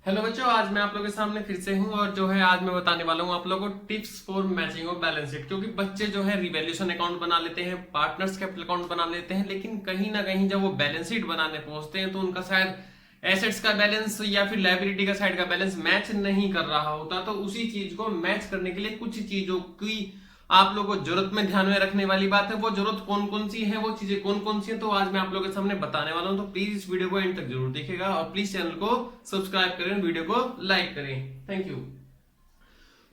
Hello बच्चों, आज मैं आप लोगों के सामने फिर से हूं और जो है आज मैं बताने वाला हूं आप लोगों को tips for matching of balance sheet. क्योंकि बच्चे जो है रिवैल्यूएशन अकाउंट बना लेते हैं, पार्टनर्स कैपिटल अकाउंट बना लेते हैं, लेकिन कहीं ना कहीं जब वो बैलेंस शीट बनाने पहुंचते हैं तो उनका शायद एसेट्स का बैलेंस या फिर लायबिलिटी का साइड का बैलेंस मैच नहीं कर रहा होता। तो उसी चीज को मैच करने के लिए कुछ चीजों की आप लोगों को जरूरत में ध्यान में रखने वाली बात है। वो जरूरत कौन कौन सी है, वो चीजें कौन कौन सी है, तो आज मैं आप लोगों के सामने बताने वाला हूं। तो प्लीज इस वीडियो को एंड तक जरूर देखिएगा और प्लीज चैनल को सब्सक्राइब करें, वीडियो को लाइक करें। Thank you.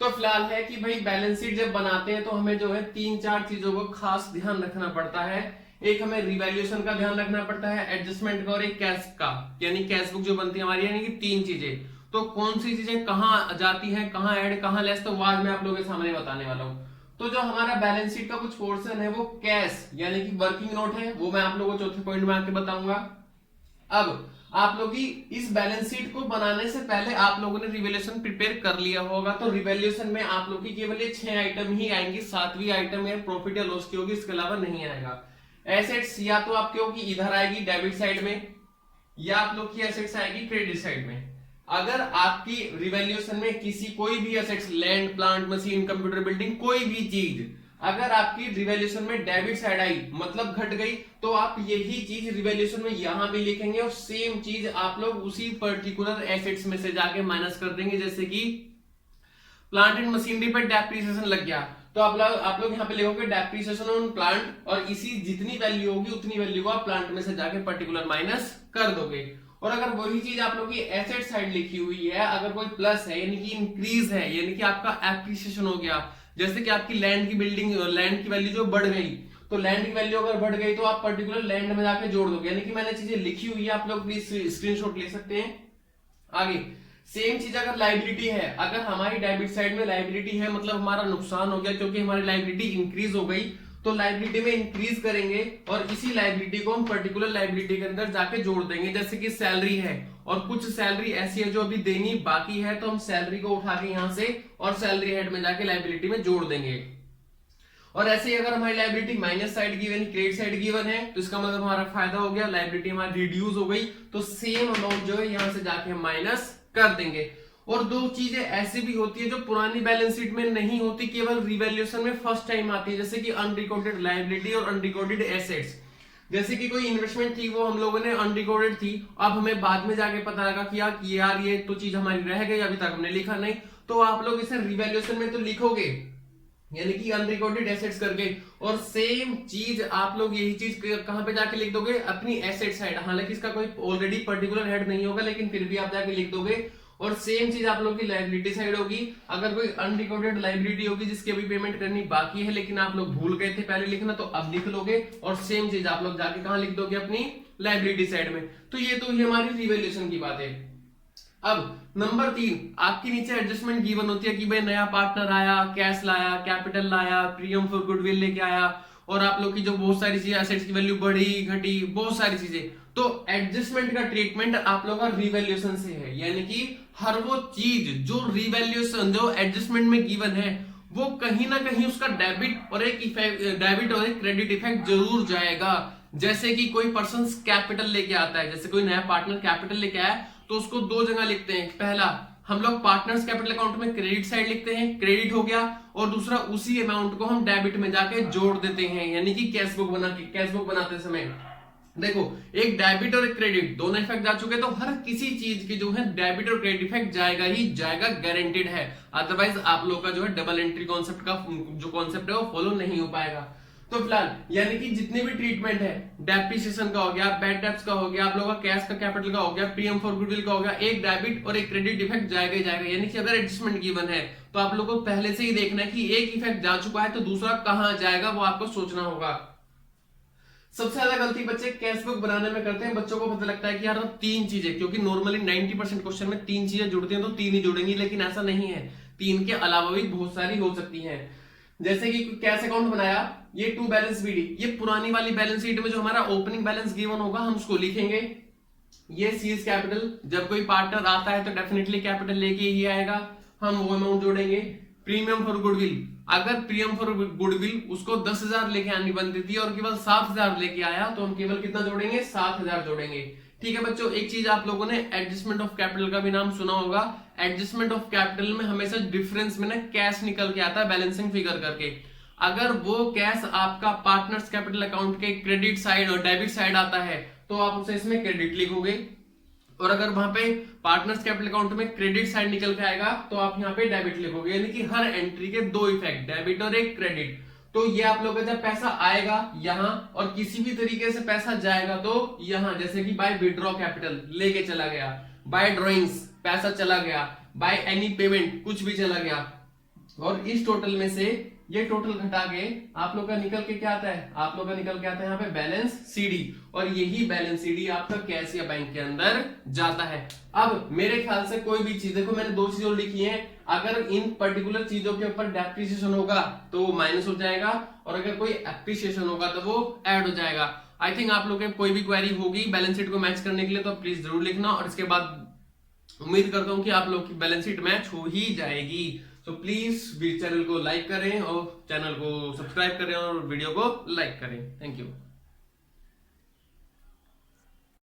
तो फिलहाल है कि भाई बैलेंस शीट जब बनाते हैं तो हमें जो है तीन चार चीजों को खास ध्यान रखना पड़ता है। एक हमें रिवैल्यूएशन का ध्यान रखना पड़ता है, एडजस्टमेंट का और एक कैश का, यानी कैश बुक जो बनती है हमारी, यानी कि तीन चीजें। तो कौन सी चीजें कहाँ जाती हैं, कहाँ ऐड कहाँ लेस, तो आज मैं आप लोगों के सामने बताने वाला हूँ। तो जो हमारा बैलेंस शीट का कुछ पोर्शन है वो कैश यानी कि वर्किंग नोट है, वो मैं आप लोगों को चौथे पॉइंट में आके बताऊंगा। अब आप लोग की इस बैलेंस शीट को बनाने से पहले आप लोगों ने रिवैल्यूएशन प्रिपेयर कर लिया होगा। तो रिवैल्यूएशन में आप लोग की केवल ये 6 आइटम ही आएंगी, सातवीं आइटम है प्रॉफिट या लॉस की होगी, इसके अलावा नहीं आएगा। एसेट्स या तो आपके होगी इधर आएगी डेबिट साइड में, या आप लोग की एसेट्स आएगी क्रेडिट साइड में। अगर आपकी रिवैल्यूएशन में किसी कोई भी assets, land plant machine computer building कोई भी चीज अगर आपकी रिवैल्यूएशन में डेबिट साइड आई मतलब घट गई, तो आप यही चीज रिवैल्यूएशन में यहां भी लिखेंगे और सेम चीज आप लोग उसी पर्टिकुलर एसेट्स में से जाके माइनस कर देंगे। जैसे कि प्लांट एंड मशीनरी पर डेप्रिसिएशन लग गया तो आप लोग यहाँ पे लिखोगे डेप्रिसिएशन ऑन प्लांट, और इसी जितनी वैल्यू होगी उतनी वैल्यू को आप प्लांट में से जाके पर्टिकुलर माइनस कर दोगे। और अगर वही चीज आप लोग की एसेट साइड लिखी हुई है, अगर कोई प्लस है यानी कि इंक्रीज है, यानी कि आपका एप्रिसिएशन हो गया, जैसे कि आपकी लैंड की बिल्डिंग, लैंड की वैल्यू जो बढ़ गई, तो लैंड की वैल्यू अगर बढ़ गई तो आप पर्टिकुलर लैंड में जाके जोड़ दोगे। यानी कि मैंने चीजें लिखी हुई है, आप लोग प्लीज स्क्रीनशॉट ले सकते हैं। आगे सेम चीज अगर लाइबिलिटी है, अगर हमारी डेबिट साइड में लाइबिलिटी है मतलब हमारा नुकसान हो गया क्योंकि हमारी लाइबिलिटी इंक्रीज हो गई, तो लाइबिलिटी में इंक्रीज करेंगे और इसी लाइबिलिटी को हम पर्टिकुलर लाइबिलिटी के अंदर जाके जोड़ देंगे। जैसे कि सैलरी है और कुछ सैलरी ऐसी है जो अभी देनी बाकी है, तो हम सैलरी को उठा के यहां से और सैलरी हेड में जाके लाइबिलिटी में जोड़ देंगे। और ऐसे ही अगर हमारी liability minus side given, credit side given है, तो इसका मतलब हमारा फायदा हो गया, लाइबिलिटी हमारी रिड्यूस हो गई, तो सेम अमाउंट जो है यहां से जाके हम माइनस कर देंगे। और दो चीजें ऐसी भी होती है जो पुरानी बैलेंस शीट में नहीं होती, केवल रिवैल्यूएशन में फर्स्ट टाइम आती है, जैसे कि अनरिकॉर्डेड लायबिलिटी और अनरिकॉर्डेड एसेट्स। जैसे कि कोई इन्वेस्टमेंट थी वो हम लोगों ने अनरिकॉर्डेड थी, अब हमें बाद में जाके पता लगा कि यार ये तो चीज हमारी रह गई, अभी तक हमने लिखा नहीं, तो आप लोग इसे रिवैल्यूएशन में तो लिखोगे यानी कि अनरिकॉर्डेड एसेट्स करके, और सेम चीज आप लोग यही चीज कहां पे जाके लिख दोगे, अपनी एसेट साइड। हालांकि इसका कोई ऑलरेडी पर्टिकुलर हेड नहीं होगा, लेकिन फिर भी आप जाके लिख दोगे। और सेम चीज आप लोग की लायबिलिटी साइड होगी, अगर कोई अनरिकॉर्डेड लायबिलिटी होगी जिसकी अभी पेमेंट करनी बाकी है लेकिन आप लोग भूल गए थे पहले लिखना, तो अब लिख लोगे और सेम चीज आप लोग जाके कहां लिख दोगे, अपनी लायबिलिटी साइड में। तो ये तो ही हमारी रिवैल्यूएशन की बात है। अब नंबर 3, आपके नीचे एडजस्टमेंट गिवन होती है कि भाई नया पार्टनर आया, कैश लाया, कैपिटल लाया, प्रीमियम फॉर गुडविल लेके आया, और आप लोग की जो बहुत सारी चीजें, एसेट्स की वैल्यू बढ़ी घटी, बहुत सारी चीजें। तो एडजस्टमेंट का ट्रीटमेंट आप लोगों का रिवैल्यूएशन से है, यानी कि हर वो चीज जो रिवैल्यूएशन जो एडजस्टमेंट में गिवन है वो कहीं ना कहीं उसका डेबिट और एक इफेक्ट, डेबिट और एक क्रेडिट इफेक्ट जरूर जाएगा। जैसे कि कोई पर्सन कैपिटल लेके आता है, जैसे कोई नया पार्टनर कैपिटल लेके आया, तो उसको दो जगह लिखते हैं। पहला, हम लोग पार्टनर्स कैपिटल अकाउंट में क्रेडिट साइड लिखते हैं, क्रेडिट हो गया, और दूसरा उसी अमाउंट को हम डेबिट में जाके जोड़ देते हैं, यानी कि कैश बुक बनाते समय देखो एक डेबिट और एक क्रेडिट दोनों इफेक्ट जा चुके, तो हर किसी चीज की जो है डेबिट और क्रेडिट इफेक्ट जाएगा ही जाएगा, गारंटेड है। अदरवाइज आप लोग का जो है डबल एंट्री कॉन्सेप्ट का जो कॉन्सेप्ट है वो फॉलो नहीं हो पाएगा। तो फिलहाल यानी कि जितने भी ट्रीटमेंट है, डेप्रिसिएशन का हो गया, बैड डेब्ट्स का हो गया, आप लोगों का कैश का कैपिटल का हो गया, प्रीमियम फॉर गुडविल का हो गया, एक डेबिट और एक क्रेडिट इफेक्ट जाएगा ही जाएगा। यानी कि अगर एडजस्टमेंट गिवन है तो आप लोगों को पहले से ही देखना है कि एक इफेक्ट जा चुका है तो दूसरा कहां जाएगा, वो आपको सोचना होगा। सबसे ज्यादा गलती बच्चे कैश बुक बनाने में करते हैं। बच्चों को पता लगता है कि यार तीन चीजें, क्योंकि नॉर्मली 90% क्वेश्चन में तीन चीजें जुड़ती हैं तो तीन ही जुड़ेंगी, लेकिन ऐसा नहीं है, तीन के अलावा भी बहुत सारी हो सकती हैं। जैसे कि कैश अकाउंट बनाया, ये टू बैलेंस बीडी, ये पुरानी वाली बैलेंस शीट में जो हमारा ओपनिंग बैलेंस गिवन होगा हम उसको लिखेंगे। ये सीज कैपिटल, जब कोई पार्टनर आता है तो डेफिनेटली कैपिटल लेके ही आएगा, हम वो अमाउंट जोड़ेंगे। प्रीमियम फॉर गुडविल, अगर प्रीमियम फॉर गुडविल उसको 10,000 लेके आनी बनती थी और केवल 7,000 लेके आया, तो हम केवल कितना जोड़ेंगे, 7,000 जोड़ेंगे। ठीक है बच्चों, एक चीज आप लोगों ने एडजस्टमेंट ऑफ कैपिटल का भी नाम सुना होगा। एडजस्टमेंट ऑफ कैपिटल में हमेशा डिफरेंस में ना कैश निकल के आता है बैलेंसिंग फिगर करके। अगर वो कैश आपका पार्टनर्स कैपिटल अकाउंट के क्रेडिट साइड और डेबिट साइड आता है तो आप उसे इसमें क्रेडिट लिखोगे, और अगर वहां पे पार्टनर्स कैपिटल अकाउंट में क्रेडिट साइड निकल के आएगा तो आप यहाँ पे डेबिट लिखोगे। यानी कि हर एंट्री के दो इफेक्ट, डेबिट और एक क्रेडिट। तो ये आप लोगों का जब पैसा आएगा यहाँ और किसी भी तरीके से पैसा जाएगा तो यहाँ, जैसे कि बाय विड्रॉ कैपिटल लेके चला गया, बाय ड्रॉइंग्स पैसा चला गया, बाय एनी पेमेंट कुछ भी चला गया, और इस टोटल में से ये टोटल घटा के आप लोग का निकल के क्या आता है, आप लोग का निकल के आता है यहाँ पे बैलेंस सीडी, और यही बैलेंस सीडी आपका कैश या बैंक के अंदर जाता है। अब मेरे ख्याल से कोई भी चीज, देखो मैंने दो चीजें और लिखी हैं, अगर इन पर्टिकुलर चीजों के ऊपर डेप्रिसिएशन होगा तो वो माइनस हो जाएगा, और अगर कोई एप्रिसिएशन होगा तो वो ऐड हो जाएगा। आई थिंक आप लोग के कोई भी क्वेरी होगी बैलेंस शीट को मैच करने के लिए तो प्लीज जरूर लिखना, और इसके बाद उम्मीद करता हूं कि आप लोग की बैलेंस शीट मैच हो ही जाएगी। तो प्लीज चैनल को लाइक करें और चैनल को सब्सक्राइब करें और वीडियो को लाइक करें। Thank you.